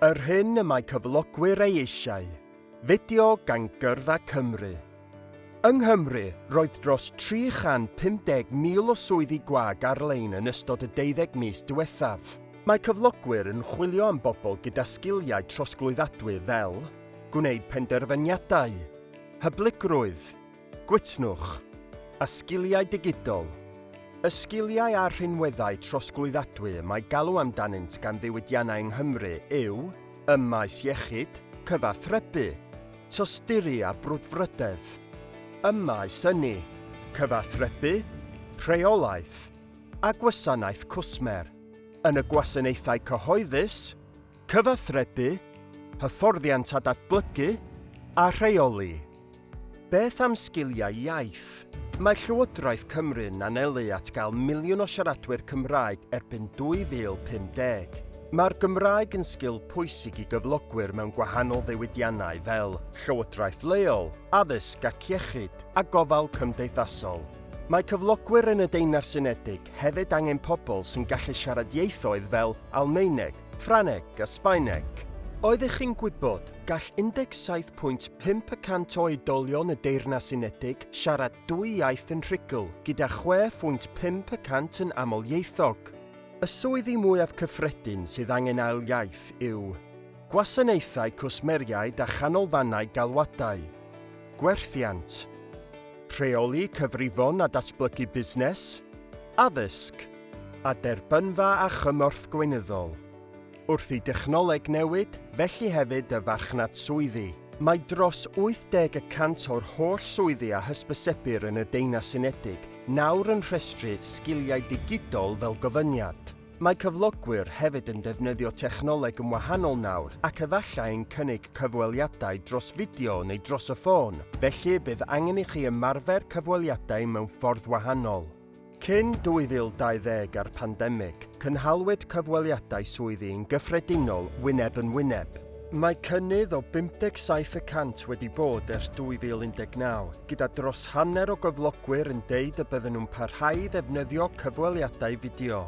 Yr hyn y mae cyflogwyr ei eisiau. Fideo gan Gyrfa Cymru. Yng Nghymru, roedd dros 350,000 o swyddi gwag ar-lein yn ystod y 12 mis diwethaf. Mae cyflogwyr yn chwilio am bobl gyda sgiliau trosglwyddadwy fel gwneud penderfyniadau, hyblygrwydd, gwitnwch, a sgiliau digidol. Y sgiliau a rhinweddau trosglwyddadwy mae galw amdanynt gan ddiwydiannau yng Nghymru yw ym maes iechyd, cyfathrebu, tosturi a brwdfrydedd. Ym maes ynni, cyfathrebu, rheolaeth a gwasanaeth cwsmer. Yn y gwasanaethau cyhoeddus, cyfathrebu, hyfforddiant a datblygu a rheoli. Beth am sgiliau iaith? Mae Llywodraeth Cymru'n anelu at gael miliwn o siaradwyr Cymraeg erbyn 2050. Mae'r Gymraeg yn sgil pwysig i gyflogwyr mewn gwahanol ddiwydiannau fel llywodraeth leol, addysg ac iechyd a gofal cymdeithasol. Mae cyflogwyr yn y Deyrnas Unedig hefyd angen pobl sy'n gallu siarad ieithoedd fel Almaeneg, Ffrangeg a Sbaeneg. Oeddech chi'n gwybod gall 17.5% o oedolion y Deyrnas Unedig siarad 2 iaith yn rhugl, gyda 6.5% yn amlieithog. Y swyddi mwyaf cyffredin sydd angen ail iaith yw gwasanaethau cwsmeriaid a chanolfannau galwadau, gwerthiant, rheoli cyfrifon a datblygu busnes, addysg, a derbynfa a chymorth gweinyddol. Wrth i dechnoleg newid, felly hefyd y farchnad swyddi. Mae dros 80% o'r holl swyddi a hysbysebir yn y Deyrnas Unedig nawr yn rhestru sgiliau digidol fel gofyniad. Mae cyflogwyr hefyd yn defnyddio technoleg yn wahanol nawr ac efallai yn cynnig cyfweliadau dros fideo neu dros y ffôn, felly bydd angen i chi ymarfer cyfweliadau mewn ffordd wahanol. Cyn 2020 a'r pandemig, cynhalwyd cyfweliadau swyddi yn gyffredinol wyneb yn wyneb. Mae cynnydd o 57% wedi bod ers 2019, gyda dros hanner o gyflogwyr yn deud y bydden nhw'n parhau i ddefnyddio cyfweliadau fideo.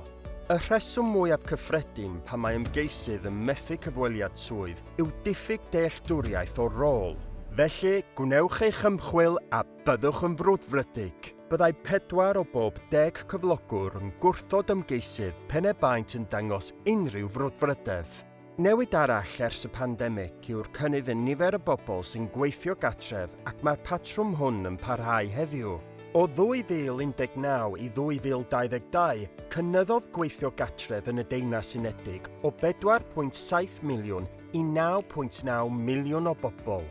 Y rheswm mwyaf cyffredin pan mae ymgeisydd yn methu cyfweliad swydd yw diffyg dealltwriaeth o rôl. Felly, gwnewch eich ymchwil a byddwch yn frwdfrydig. Byddai 4 o bob 10 cyflogwr yn gwrthod ymgeisydd pen y baent yn dangos unrhyw frwdfrydedd. Newid arall ers y pandemig yw'r cynnydd yn nifer y bobl sy'n gweithio gatref ac mae'r patrwm hwn yn parhau heddiw. O 2019 i 2022, cynnyddodd gweithio gatref yn y Deyrnas Unedig o 4.7 miliwn i 9.9 miliwn o bobl.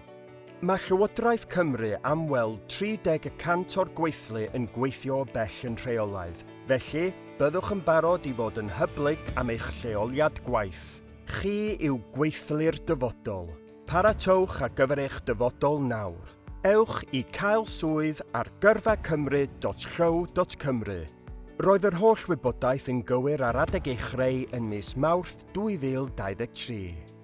Mae Llywodraeth Cymru am weld 30% o'r gweithlu yn gweithio o bell yn rheolaidd. Felly, byddwch yn barod i fod yn hyblyg am eich lleoliad gwaith. Chi yw gweithlu'r dyfodol. Paratowch ar gyfer eich dyfodol nawr. Ewch i cael swydd ar gyrfacymru.llyw.cymru. Roedd yr holl wybodaeth yn gywir ar adeg ei chreu yn mis Mawrth 2023.